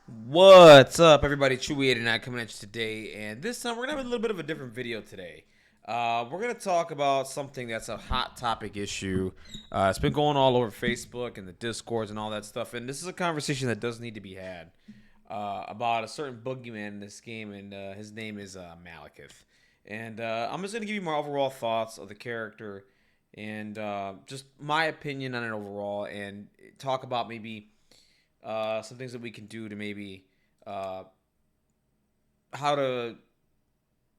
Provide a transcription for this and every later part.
What's up, everybody? Chewy89 coming at you today, and this time we're gonna have a little bit of a different video today. We're gonna talk about something that's a hot topic issue. It's been going all over Facebook and the Discords and all that stuff, and this is a conversation that does need to be had about a certain boogeyman in this game, and his name is Malekith. And I'm just gonna give you my overall thoughts of the character and just my opinion on it overall, and talk about maybe some things that we can do to maybe uh, how to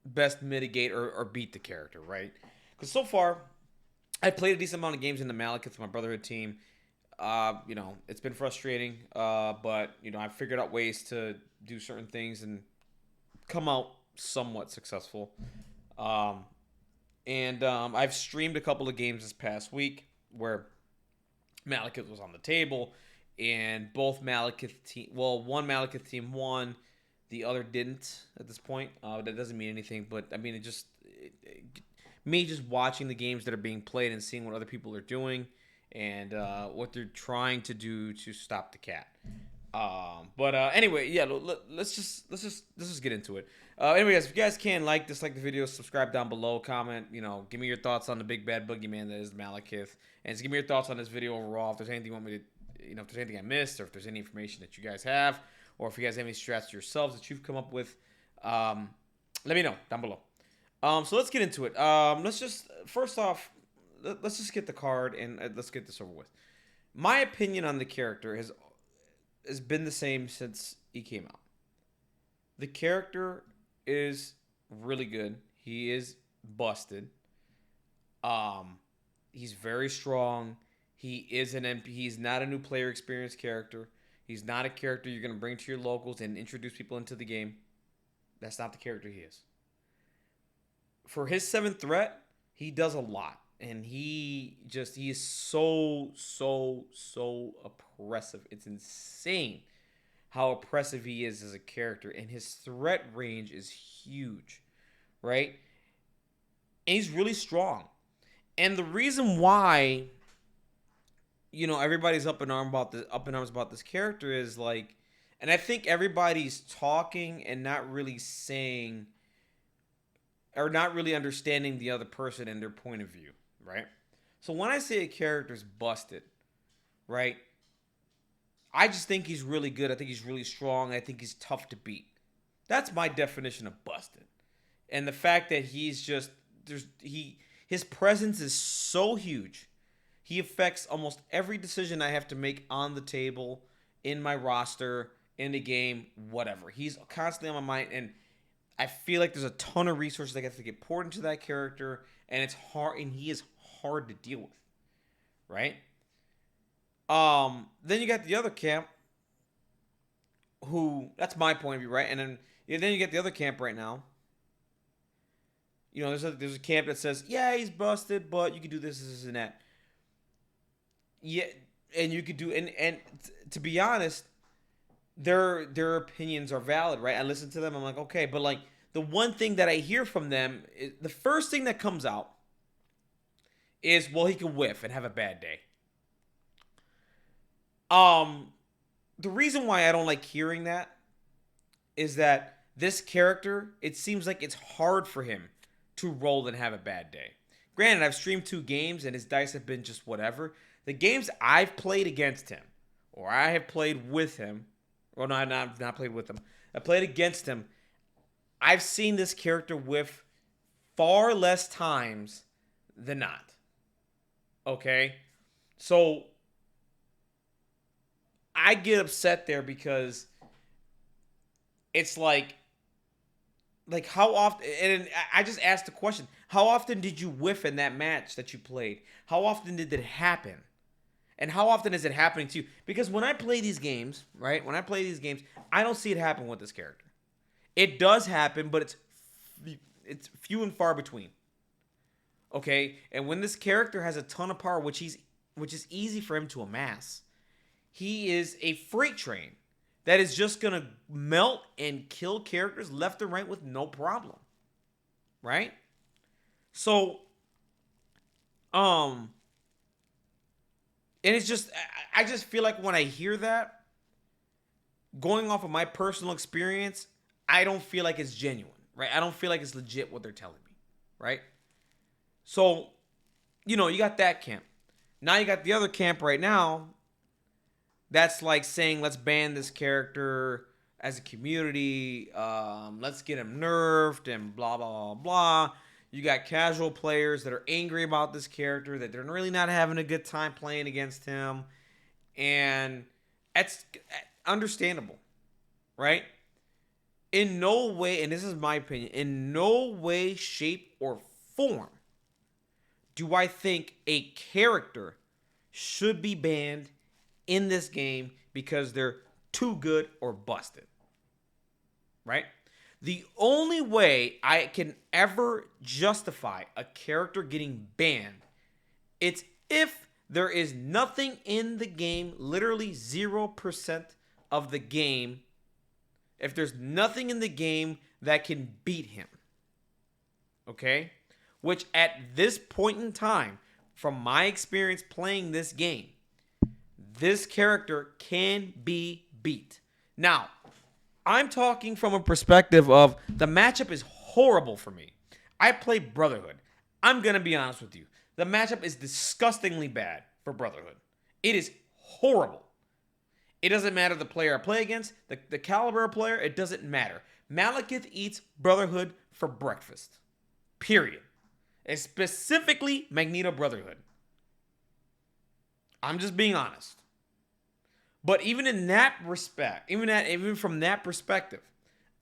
best mitigate or beat the character, right? Because so far, I've played a decent amount of games in the Malekith with my Brotherhood team. It's been frustrating, but I've figured out ways to do certain things and come out somewhat successful. Um, and I've streamed a couple of games this past week where Malekith was on the table, and both Malekith team. Well, one Malekith team won, the other didn't at this point. That doesn't mean anything, but I mean me just watching the games that are being played and seeing what other people are doing and what they're trying to do to stop the cat. But anyway, yeah, let's just get into it. Anyway, guys, if you guys can dislike the video, subscribe down below, comment, give me your thoughts on the big bad boogeyman that is Malekith, and just give me your thoughts on this video overall. If there's anything you want me to, if there's anything I missed, or if there's any information that you guys have, or if you guys have any strats yourselves that you've come up with, let me know down below. So let's get into it. Let's just first off, let's just get the card and let's get this over with. My opinion on the character has been the same since he came out. The character is really good. He is busted. Um, he's very strong. He is an MP. He's not a new player experience character. He's not a character you're gonna bring to your locals and introduce people into the game. That's not the character he is. For his seventh threat, he does a lot, and he is so oppressive. It's insane how oppressive he is as a character, and his threat range is huge, right? And he's really strong. And the reason why, everybody's up in arms about this character is like, and I think everybody's talking and not really saying or not really understanding the other person and their point of view, right? So when I say a character's busted, right? I just think he's really good. I think he's really strong. I think he's tough to beat. That's my definition of busted. And the fact that he's just his presence is so huge. He affects almost every decision I have to make on the table, in my roster, in the game, whatever. He's constantly on my mind, and I feel like there's a ton of resources that have to get poured into that character, and it's hard, and he is hard to deal with, right? Then you got the other camp, who that's my point of view, right? And then you get the other camp right now. There's a camp that says, yeah, he's busted, but you can do this, and that. Yeah, and you could do, and to be honest, their opinions are valid, right? I listen to them. I'm like, okay, but like the one thing that I hear from them, the first thing that comes out is, well, he can whiff and have a bad day. Um, the reason why I don't like hearing that is that this character, it seems like it's hard for him to roll and have a bad day. Granted, I've streamed 2 games and his dice have been just whatever. The games I've played against him, or I have played with him, well, no, I've not played with him. I played against him. I've seen this character whiff far less times than not. Okay? So I get upset there because it's like how often, and I just asked the question, how often did you whiff in that match that you played? How often did it happen? And how often is it happening to you? Because when I play these games, right? When I play these games, I don't see it happen with this character. It does happen, but it's few and far between. Okay? And when this character has a ton of power, which is easy for him to amass, he is a freight train that is just gonna melt and kill characters left and right with no problem. Right? So, um, and it's just I just feel like when I hear that, going off of my personal experience, I don't feel like it's genuine, right? I don't feel like it's legit what they're telling me, right? So, you got that camp. Now you got the other camp right now that's like saying, let's ban this character as a community. Let's get him nerfed and blah, blah, blah, blah. You got casual players that are angry about this character, that they're really not having a good time playing against him. And that's understandable, right? In no way, and this is my opinion, in no way, shape, or form do I think a character should be banned in this game because they're too good or busted, right? The only way I can ever justify a character getting banned, it's if there is nothing in the game, literally 0% of the game, if there's nothing in the game that can beat him, okay? Which at this point in time, from my experience playing this game, this character can be beat. Now, I'm talking from a perspective of the matchup is horrible for me. I play Brotherhood. I'm going to be honest with you. The matchup is disgustingly bad for Brotherhood. It is horrible. It doesn't matter the player I play against, the caliber of player, it doesn't matter. Malekith eats Brotherhood for breakfast. Period. It's specifically Magneto Brotherhood. I'm just being honest. But even in that respect, even from that perspective,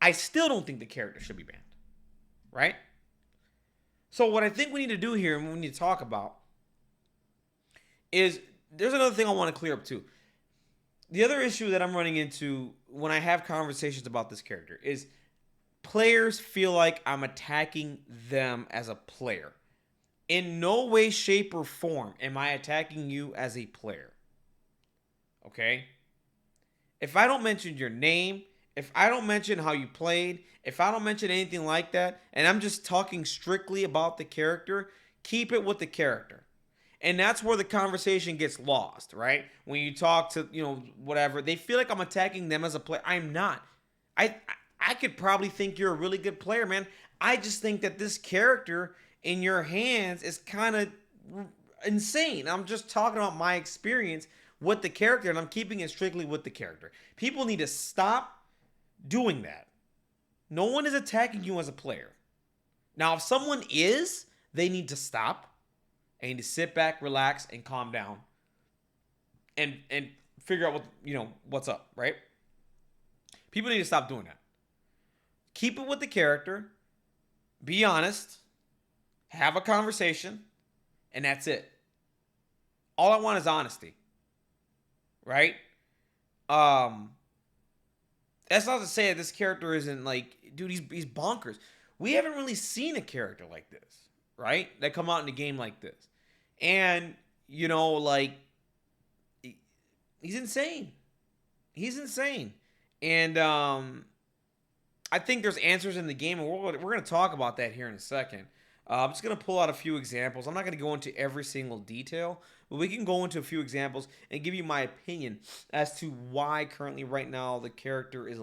I still don't think the character should be banned. Right? So what I think we need to do here, and we need to talk about, is there's another thing I want to clear up too. The other issue that I'm running into when I have conversations about this character is players feel like I'm attacking them as a player. In no way, shape, or form am I attacking you as a player. Okay? If I don't mention your name, if I don't mention how you played, if I don't mention anything like that, and I'm just talking strictly about the character, keep it with the character. And that's where the conversation gets lost, right? When you talk to, whatever, they feel like I'm attacking them as a player. I'm not. I could probably think you're a really good player, man. I just think that this character in your hands is kind of insane. I'm just talking about my experience with the character, and I'm keeping it strictly with the character. People need to stop doing that. No one is attacking you as a player. Now, if someone is, they need to stop. They need to sit back, relax, and calm down, and figure out what's up, right? People need to stop doing that. Keep it with the character. Be honest. Have a conversation, and that's it. All I want is honesty, right? That's not to say that this character isn't like, dude, he's bonkers. We haven't really seen a character like this, right? That come out in a game like this. And, he's insane. He's insane. And I think there's answers in the game, and we're going to talk about that here in a second. I'm just going to pull out a few examples. I'm not going to go into every single detail, but we can go into a few examples and give you my opinion as to why currently right now the character is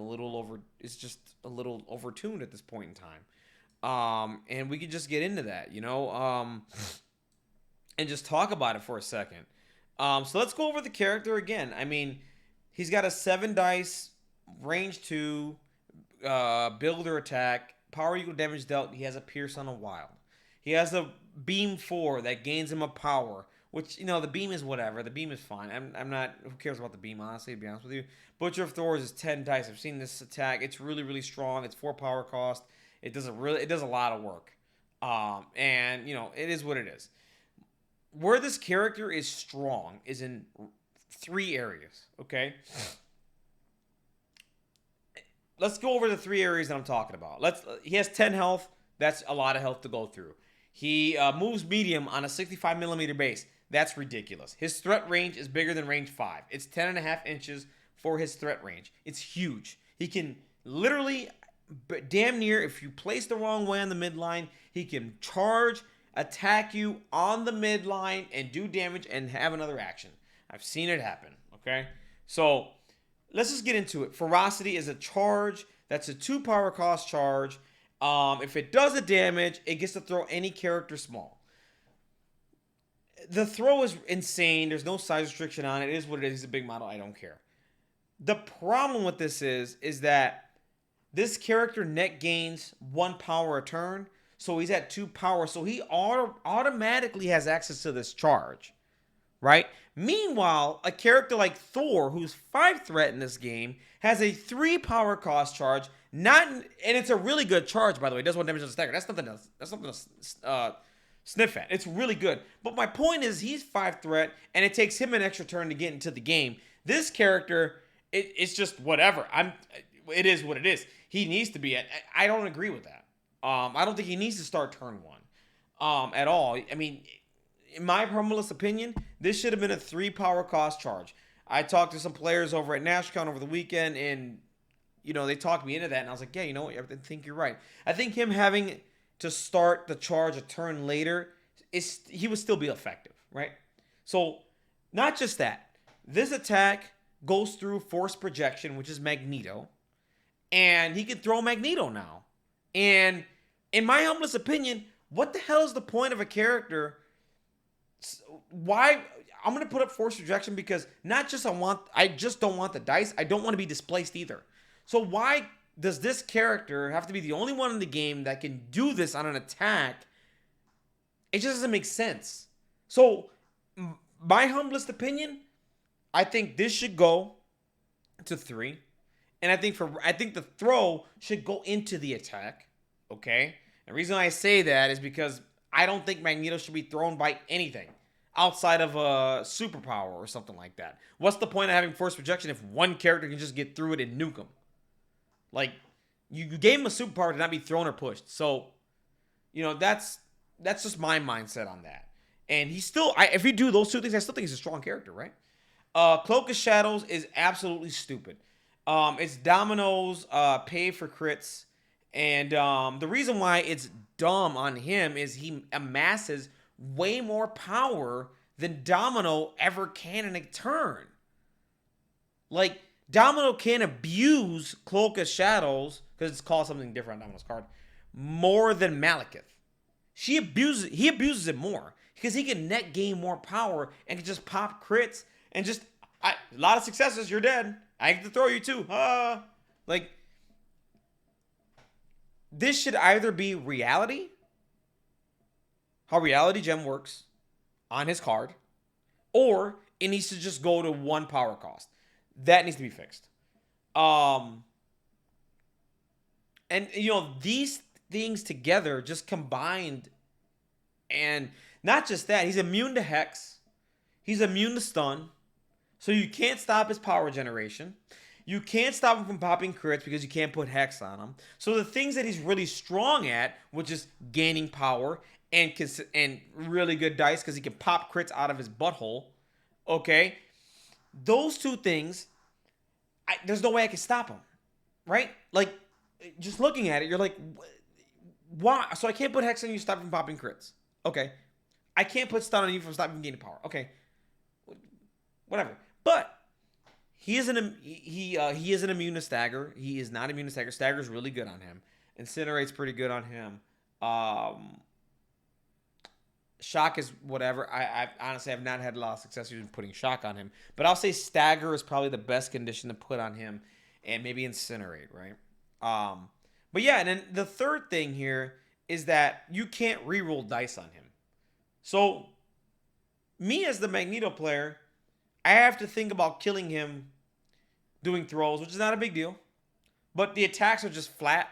just a little overtuned at this point in time. And we could just get into that, and just talk about it for a second. So let's go over the character again. I mean, he's got a 7 dice, range 2, builder attack, power equal damage dealt. He has a pierce on a wild. He has a beam 4 that gains him a power, which, the beam is whatever. The beam is fine. I'm not, who cares about the beam, honestly, to be honest with you. Butcher of Thors is 10 dice. I've seen this attack. It's really, really strong. It's 4 power cost. It does a lot of work. And, it is what it is. Where this character is strong is in 3 areas, okay? Let's go over the 3 areas that I'm talking about. He has 10 health. That's a lot of health to go through. He moves medium on a 65 millimeter base. That's ridiculous. His threat range is bigger than range 5. It's 10.5 inches for his threat range. It's huge. He can literally, damn near, if you place the wrong way on the midline, he can charge, attack you on the midline, and do damage and have another action. I've seen it happen, okay? So let's just get into it. Ferocity is a charge that's a 2 power cost charge. If it does a damage, it gets to throw any character small. The throw is insane. There's no size restriction on it. It is what it is. He's a big model. I don't care. The problem with this is that this character net gains 1 power a turn. So he's at 2 power. So he automatically has access to this charge. Right? Meanwhile, a character like Thor, who's 5 threat in this game, has a 3 power cost charge. And it's a really good charge, by the way. It does 1 damage to the stagger. That's nothing else. That's something to sniff at. It's really good. But my point is, he's 5 threat, and it takes him an extra turn to get into the game. This character, it's just whatever. It is what it is. He needs to be at. I don't agree with that. I don't think he needs to start turn 1 at all. I mean, in my humblest opinion, this should have been a 3 power cost charge. I talked to some players over at NashCon over the weekend, and they talked me into that, and I was like, yeah, you know what? I think you're right. I think him having to start the charge a turn later, he would still be effective, right? So, not just that. This attack goes through Force Projection, which is Magneto, and he can throw Magneto now. And in my humblest opinion, what the hell is the point of a character? Why? I'm going to put up Force Projection because not just I just don't want the dice. I don't want to be displaced either. So why does this character have to be the only one in the game that can do this on an attack? It just doesn't make sense. So my humblest opinion, I think this should go to 3. And I think the throw should go into the attack. Okay? The reason I say that is because I don't think Magneto should be thrown by anything outside of a superpower or something like that. What's the point of having Force Projection if one character can just get through it and nuke him? Like, you gave him a superpower to not be thrown or pushed. So, that's just my mindset on that. And he's still, if you do those 2 things, I still think he's a strong character, right? Cloak of Shadows is absolutely stupid. It's Domino's pay for crits. And the reason why it's dumb on him is he amasses way more power than Domino ever can in a turn. Like, Domino can abuse Cloak of Shadows, because it's called something different on Domino's card, more than Malekith. He abuses it more, because he can net gain more power and can just pop crits and just, a lot of successes, you're dead. I get to throw you too. Like, this should either be reality, how reality gem works on his card, or it needs to just go to 1 power cost. That needs to be fixed. And these things together just combined, and not just that, he's immune to Hex, he's immune to stun, so you can't stop his power generation. You can't stop him from popping crits because you can't put Hex on him. So the things that he's really strong at, which is gaining power and really good dice because he can pop crits out of his butthole, okay? Those 2 things, there's no way I can stop him, right? Like, just looking at it, you're like, why? So I can't put Hex on you to stop him from popping crits. Okay. I can't put stun on you from stopping him gaining power. Okay. Whatever. But he is an immune to stagger. He is not immune to stagger. Stagger is really good on him. Incinerate's pretty good on him. Shock is whatever. I honestly have not had a lot of success using putting shock on him. But I'll say stagger is probably the best condition to put on him. And maybe incinerate, right? But yeah, and then the third thing here is that you can't reroll dice on him. So, me as the Magneto player, I have to think about killing him doing throws, which is not a big deal. But the attacks are just flat.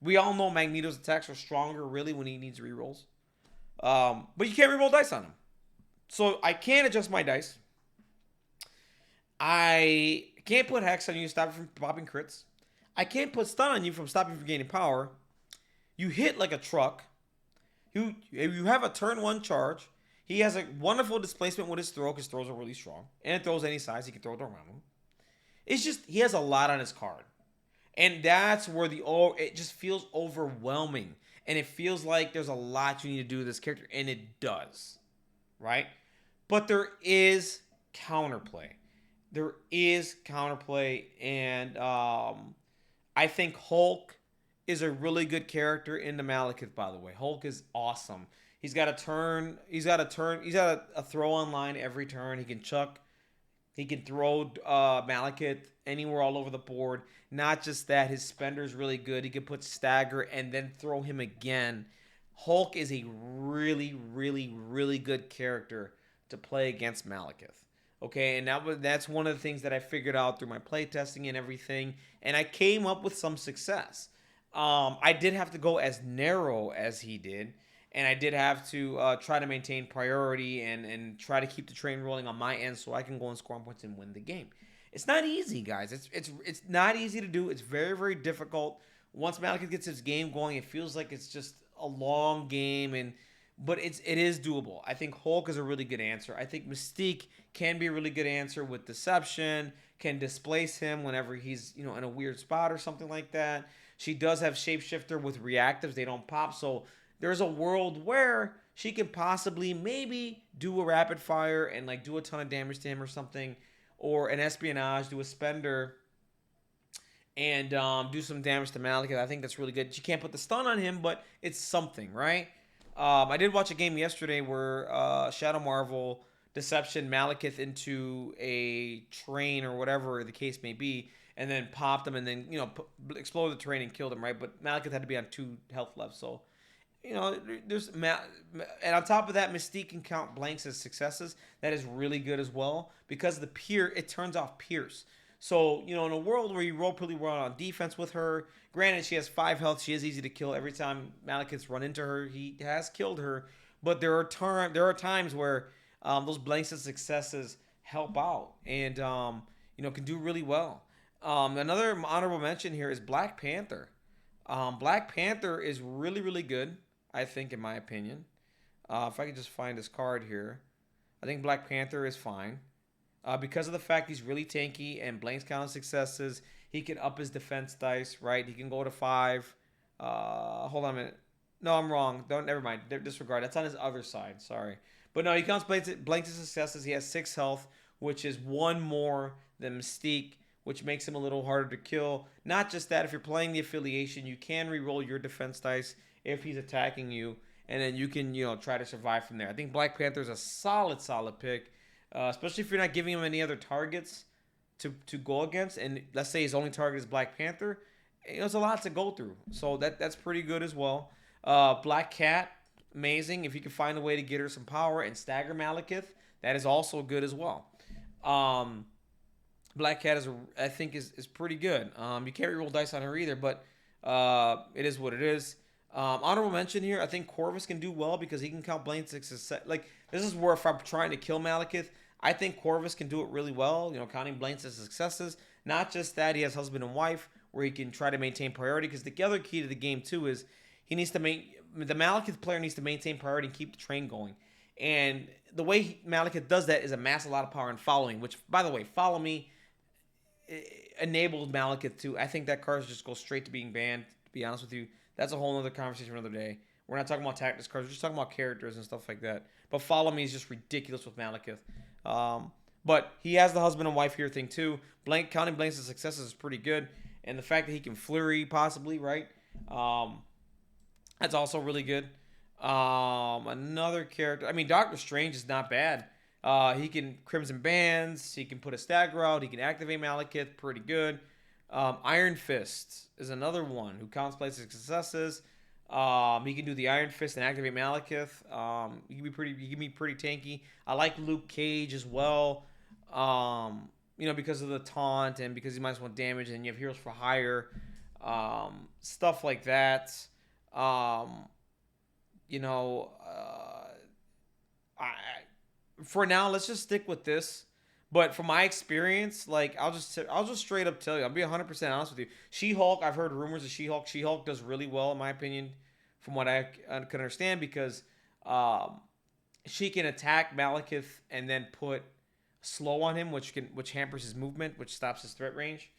We all know Magneto's attacks are stronger, really, when he needs rerolls. But you can't reroll dice on him. So, I can't adjust my dice. I can't put Hex on you to stop you from popping crits. I can't put stun on you from stopping you from gaining power. You hit like a truck. You have a turn 1 charge. He has a wonderful displacement with his throw because throws are really strong. And it throws any size. He can throw it around him. It's just, he has a lot on his card. And that's where it just feels overwhelming. And it feels like there's a lot you need to do with this character. And it does. Right? But there is counterplay. there is counterplay, and I think Hulk is a really good character in the Malekith. By the way, Hulk is awesome. He's got a turn. He's got a turn. He's got a throw on line every turn. He can chuck. He can throw Malekith anywhere all over the board. Not just that, his spender is really good. He can put stagger and then throw him again. Hulk is a really, really, really good character to play against Malekith. Okay, and that's one of the things that I figured out through my playtesting and everything, and I came up with some success. I did have to go as narrow as he did, and I did have to try to maintain priority and try to keep the train rolling on my end so I can go and score on points and win the game. It's not easy, guys. It's not easy to do. It's very, very difficult. Once Malekith gets his game going, it feels like it's just a long game, but it is doable. I think Hulk is a really good answer. I think Mystique can be a really good answer with deception, can displace him whenever he's in a weird spot or something like that. She does have shapeshifter with reactives; they don't pop, so there's a world where she can possibly maybe do a rapid fire and like do a ton of damage to him or something, or an espionage, do a spender and do some damage to Malekith. I think that's really good. She can't put the stun on him, but it's something, right? I did watch a game yesterday where Shadow Marvel deception Malekith into a train or whatever the case may be, and then popped him and then exploded the train and killed him, right? But Malekith had to be on 2 health left, so there's and on top of that, Mystique can count blanks as successes. That is really good as well because it turns off Pierce. So in a world where you roll pretty well on defense with her, granted she has 5 health, she is easy to kill. Every time Malekith's run into her, he has killed her. But there are times where those blanks as successes help out and can do really well. Another honorable mention here is Black Panther. Black Panther is really, really good, I think, in my opinion. If I could just find his card here, I think Black Panther is fine. Because of the fact he's really tanky and blanks count as successes, he can up his defense dice, right? He can go to 5. Hold on a minute. No, I'm wrong. Never mind. Disregard. That's on his other side. Sorry. But no, he counts blanks as successes. He has 6 health, which is 1 more than Mystique, which makes him a little harder to kill. Not just that, if you're playing the affiliation, you can re-roll your defense dice if he's attacking you, and then you can try to survive from there. I think Black Panther is a solid pick. Especially if you're not giving him any other targets to go against, and let's say his only target is Black Panther, it's a lot to go through. So that's pretty good as well. Black Cat, amazing. If you can find a way to get her some power and stagger Malekith, that is also good as well. Black Cat I think is pretty good. You can't roll dice on her either, but it is what it is. Honorable mention here, I think Corvus can do well because he can count blanks as success. Like, this is where if I'm trying to kill Malekith, I think Corvus can do it really well, counting blanks as successes. Not just that, he has husband and wife where he can try to maintain priority, because the other key to the game too is the Malekith player needs to maintain priority and keep the train going. And the way Malekith does that is amass a lot of power and following, which, by the way, follow me enabled Malekith to. I think that card just goes straight to being banned, to be honest with you. That's a whole other conversation for another day. We're not talking about tactics cards. We're just talking about characters and stuff like that. But follow me is just ridiculous with Malekith. But he has the husband and wife here thing too. Counting blanks as successes is pretty good. And the fact that he can flurry possibly, right? That's also really good. Another character. I mean, Doctor Strange is not bad. He can Crimson Bands. He can put a stagger out. He can activate Malekith. Pretty good. Iron Fist is another one who counts blanks as successes. He can do the Iron Fist and activate Malekith. He can be pretty tanky. I like Luke Cage as well. Because of the taunt and because he might want damage, and you have Heroes for Hire, stuff like that. For now, let's just stick with this. But from my experience, like I'll just straight up tell you, I'll be 100% honest with you. She-Hulk, I've heard rumors of She-Hulk. She-Hulk does really well in my opinion, from what I can understand, because she can attack Malekith and then put slow on him, which hampers his movement, which stops his threat range,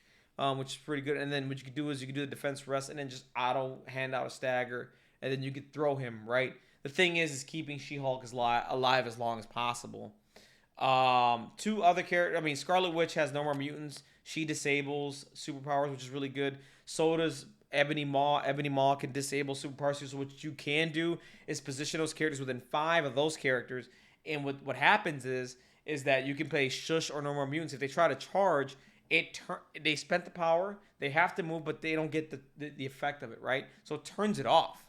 which is pretty good. And then what you can do is you can do the defense rest and then just auto hand out a stagger, and then you could throw him, right? The thing is keeping She-Hulk alive as long as possible. Two other characters. I mean, Scarlet Witch has no more mutants. She disables superpowers, which is really good. So does Ebony Maw. Ebony Maw can disable superpowers. So what you can do is position those characters within 5 of those characters. And what happens is that you can play Shush or No More Mutants. If they try to charge, they spent the power. They have to move, but they don't get the effect of it, right? So it turns it off.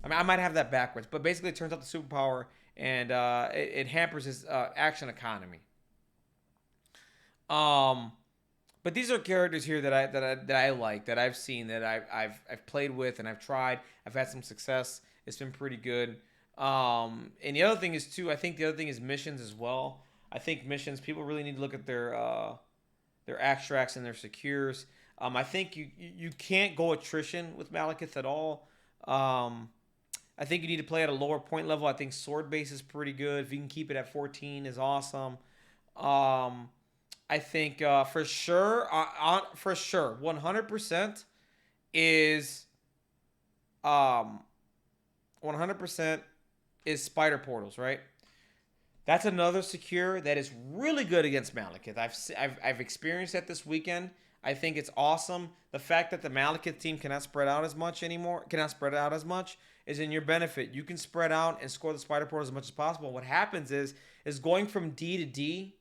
I mean, I might have that backwards, but basically it turns off the superpower and it hampers his action economy. But these are characters here that I like, that I've seen, that I've played with and I've tried. I've had some success. It's been pretty good. And the other thing is too, I think the other thing is missions as well. I think missions, people really need to look at their extracts and their secures. I think you can't go attrition with Malekith at all. I think you need to play at a lower point level. I think sword base is pretty good. If you can keep it at 14 is awesome. I think for sure, 100% is 100% is spider portals, right? That's another secure that is really good against Malekith. I've experienced that this weekend. I think it's awesome. The fact that the Malekith team cannot spread out as much, is in your benefit. You can spread out and score the spider portals as much as possible. What happens is going from D to D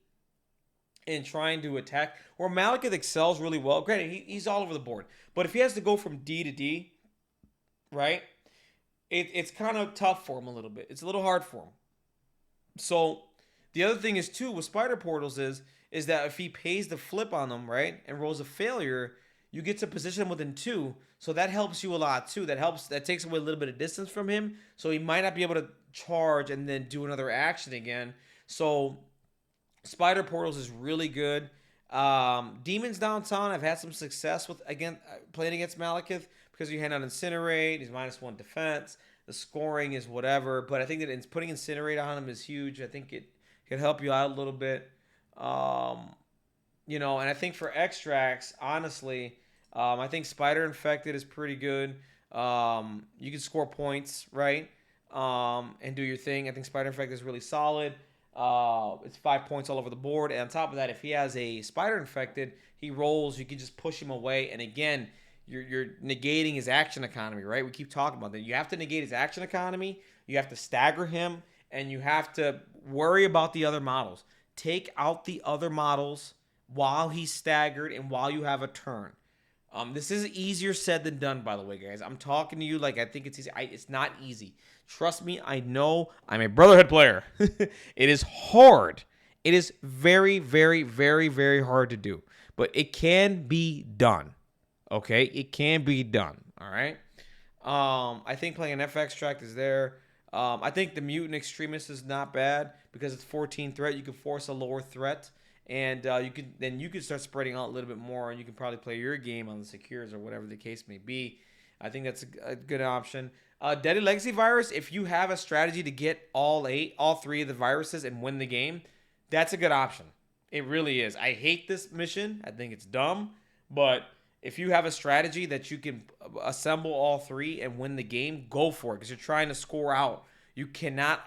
and trying to attack, where Malekith excels really well. Granted, he's all over the board. But if he has to go from D to D, right, it's kind of tough for him a little bit. It's a little hard for him. So the other thing is too with spider portals is that if he pays the flip on them, right, and rolls a failure, you get to position him within 2. So that helps you a lot too. That takes away a little bit of distance from him. So he might not be able to charge and then do another action again. So spider portals is really good. Demons Downtown, I've had some success with playing against Malekith because you hand out Incinerate. He's -1 defense. The scoring is whatever, but I think that putting Incinerate on him is huge. I think it could help you out a little bit. And I think for extracts, honestly, I think Spider Infected is pretty good. You can score points, right? And do your thing. I think Spider Infected is really solid. It's 5 points all over the board. And on top of that, if he has a Spider Infected, he rolls, you can just push him away. And again, you're negating his action economy, right? We keep talking about that. You have to negate his action economy. You have to stagger him. And you have to worry about the other models. Take out the other models while he's staggered and while you have a turn. This is easier said than done, by the way, guys. I'm talking to you like I think it's easy. It's not easy. Trust me, I know. I'm a Brotherhood player. It is hard. It is very, very, very, very hard to do. But it can be done. Okay? It can be done. All right? I think playing an FX track is there. I think the Mutant Extremist is not bad because it's 14 threat. You can force a lower threat. And you could start spreading out a little bit more, and you can probably play your game on the secures or whatever the case may be. I think that's a good option. Deadly Legacy Virus, if you have a strategy to get all 3 of the viruses and win the game, that's a good option. It really is. I hate this mission. I think it's dumb. But if you have a strategy that you can assemble all 3 and win the game, go for it because you're trying to score out. You cannot.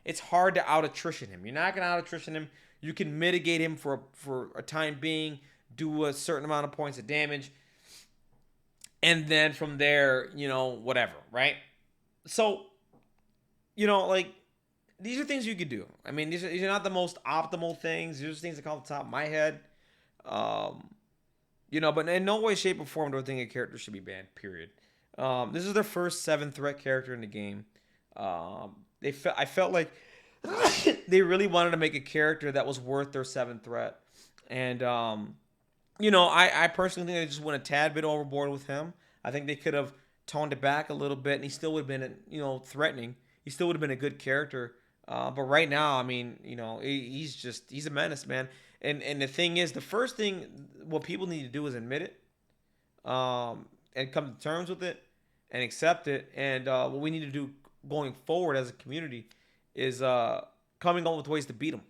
It's hard to out attrition him. You're not going to out attrition him. You can mitigate him for a time being, do a certain amount of points of damage, and then from there, whatever, right? So, like, these are things you could do. I mean, these are not the most optimal things. These are things that come off the top of my head. But in no way, shape, or form do I think a character should be banned, period. This is their first 7-threat character in the game. I felt like they really wanted to make a character that was worth their 7th threat. And, I personally think they just went a tad bit overboard with him. I think they could have toned it back a little bit, and he still would have been, threatening. He still would have been a good character. But right now, I mean, he's a menace, man. And the thing is, the first thing, what people need to do is admit it, and come to terms with it, and accept it. And what we need to do going forward as a community is coming up with ways to beat them,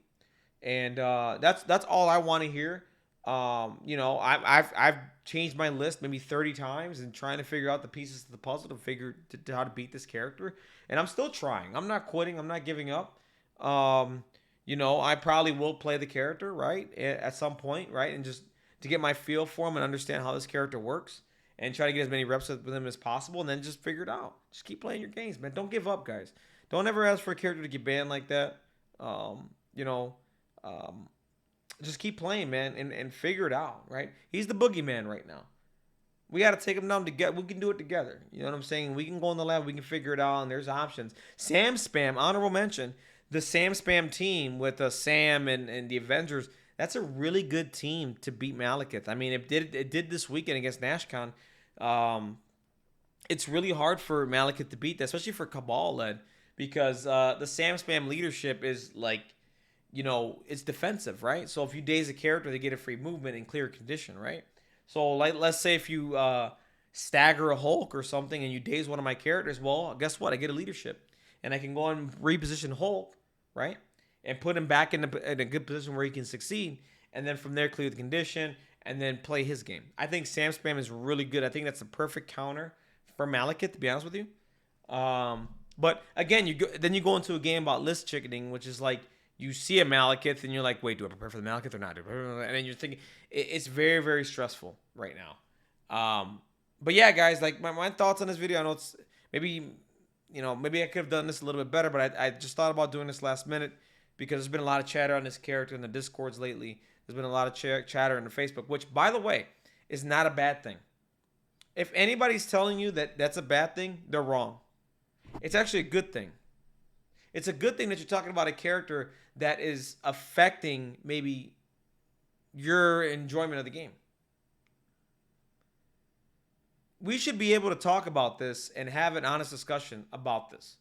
and that's all I want to hear. I've changed my list maybe 30 times and trying to figure out the pieces of the puzzle to figure how to beat this character, and I'm still trying. I'm not quitting. I'm not giving up. I probably will play the character, right, at some point, right, and just to get my feel for him and understand how this character works and try to get as many reps with him as possible, and then just figure it out. Just keep playing your games, man. Don't give up, guys. Don't ever ask for a character to get banned like that. Um, you know, um, just keep playing, man, and figure it out, right? He's the boogeyman right now. We got to take him down together. We can do it together. You know what I'm saying? We can go in the lab. We can figure it out, and there's options. Sam Spam, honorable mention, the Sam Spam team with Sam and the Avengers, that's a really good team to beat Malekith. I mean, it did this weekend against NashCon. It's really hard for Malekith to beat that, especially for Cabal led, because the Sam Spam leadership is like, it's defensive, right? So if you daze a character, they get a free movement in clear condition, right? So like, let's say if you stagger a Hulk or something and you daze one of my characters, well, guess what? I get a leadership, and I can go and reposition Hulk, right, and put him back in a good position where he can succeed, and then from there clear the condition and then play his game. I think Sam Spam is really good. I think that's the perfect counter for Malekith, to be honest with you. But again, then you go into a game about list chickening, which is like you see a Malekith and you're like, wait, do I prepare for the Malekith or not? And then you're thinking it's very, very stressful right now. But yeah, guys, like my thoughts on this video. I know it's maybe I could have done this a little bit better, but I just thought about doing this last minute because there's been a lot of chatter on this character in the Discords lately. There's been a lot of chatter in the Facebook, which, by the way, is not a bad thing. If anybody's telling you that that's a bad thing, they're wrong. It's actually a good thing. It's a good thing that you're talking about a character that is affecting maybe your enjoyment of the game. We should be able to talk about this and have an honest discussion about this,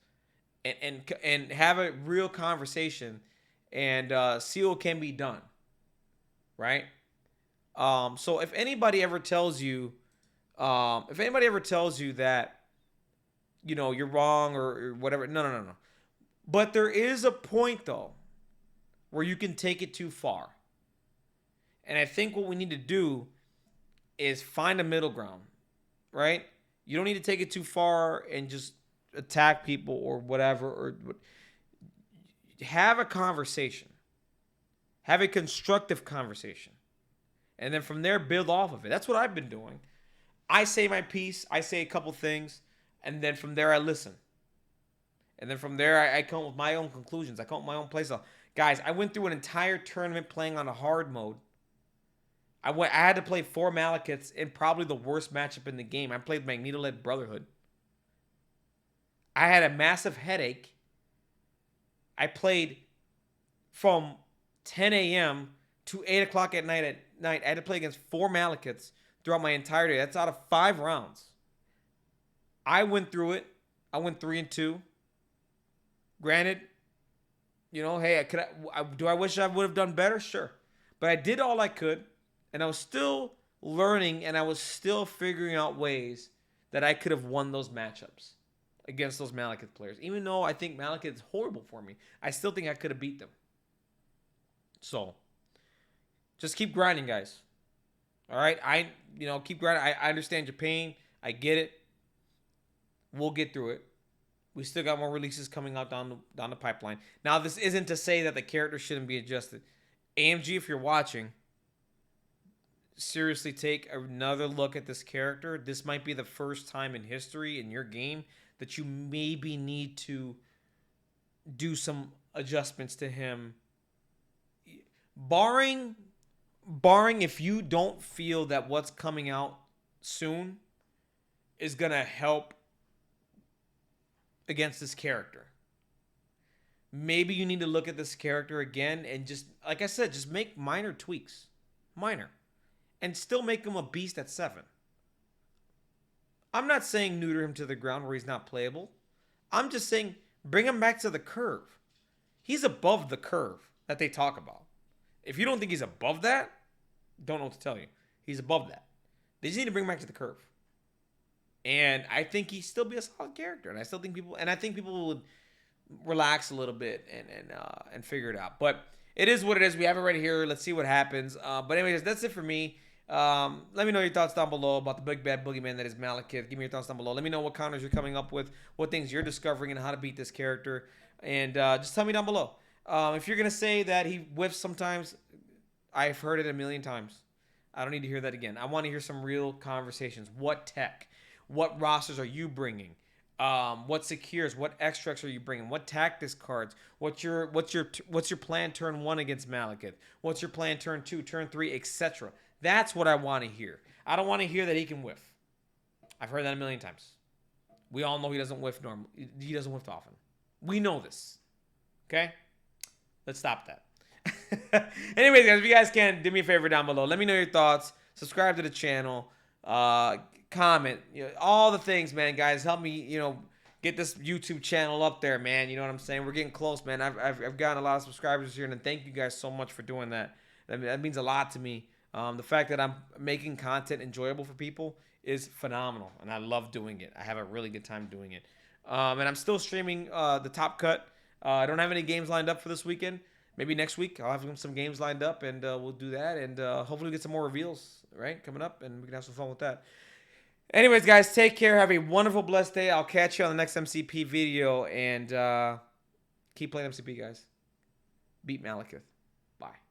and have a real conversation and see what can be done, right? So if anybody ever tells you that you're wrong or whatever, no. But there is a point though where you can take it too far, and I think what we need to do is find a middle ground. Right? You don't need to take it too far and just attack people or whatever. Or have a conversation. Have a constructive conversation. And then from there, build off of it. That's what I've been doing. I say my piece. I say a couple things. And then from there, I listen. And then from there, I come up with my own conclusions. I come up with my own playstyle. Guys, I went through an entire tournament playing on a hard mode. I had to play 4 Malekiths in probably the worst matchup in the game. I played Magneto-led Brotherhood. I had a massive headache. I played from 10 a.m. to 8 o'clock at night. I had to play against 4 Malekiths throughout my entire day. That's out of 5 rounds. I went through it. I went 3-2. Granted, hey, do I wish I would have done better? Sure. But I did all I could. And I was still learning, and I was still figuring out ways that I could have won those matchups against those Malekith players. Even though I think Malekith is horrible for me, I still think I could have beat them. So, just keep grinding, guys. All right? Keep grinding. I understand your pain. I get it. We'll get through it. We still got more releases coming out down the pipeline. Now, this isn't to say that the character shouldn't be adjusted. AMG, if you're watching, seriously take another look at this character. This might be the first time in history in your game that you maybe need to do some adjustments to him. Barring if you don't feel that what's coming out soon is going to help against this character. Maybe you need to look at this character again and just, like I said, just make minor tweaks. Minor. And still make him a beast at 7. I'm not saying neuter him to the ground where he's not playable. I'm just saying bring him back to the curve. He's above the curve that they talk about. If you don't think he's above that, don't know what to tell you. He's above that. They just need to bring him back to the curve. And I think he'd still be a solid character. And I think people would relax a little bit and figure it out. But it is what it is. We have it right here. Let's see what happens. But anyways, that's it for me. Let me know your thoughts down below about the big bad boogeyman that is Malekith. Give me your thoughts down below. Let me know what counters you're coming up with, what things you're discovering, and how to beat this character. And just tell me down below. If you're gonna say that he whiffs sometimes, I've heard it a million times. I don't need to hear that again. I want to hear some real conversations. What tech? What rosters are you bringing? What secures? What extracts are you bringing? What tactics cards? What's your plan turn 1 against Malekith? What's your plan turn 2, turn 3, etc. That's what I want to hear. I don't want to hear that he can whiff. I've heard that a million times. We all know he doesn't whiff normally. He doesn't whiff often. We know this. Okay? Let's stop that. Anyways, guys, if you guys can, do me a favor down below. Let me know your thoughts. Subscribe to the channel. Comment. All the things, man, guys. Help me, get this YouTube channel up there, man. You know what I'm saying? We're getting close, man. I've gotten a lot of subscribers here, and thank you guys so much for doing that. That means a lot to me. The fact that I'm making content enjoyable for people is phenomenal, and I love doing it. I have a really good time doing it. And I'm still streaming the Top Cut. I don't have any games lined up for this weekend. Maybe next week I'll have some games lined up, and we'll do that. And hopefully we get some more reveals, right, coming up, and we can have some fun with that. Anyways, guys, take care. Have a wonderful, blessed day. I'll catch you on the next MCP video, and keep playing MCP, guys. Beat Malekith. Bye.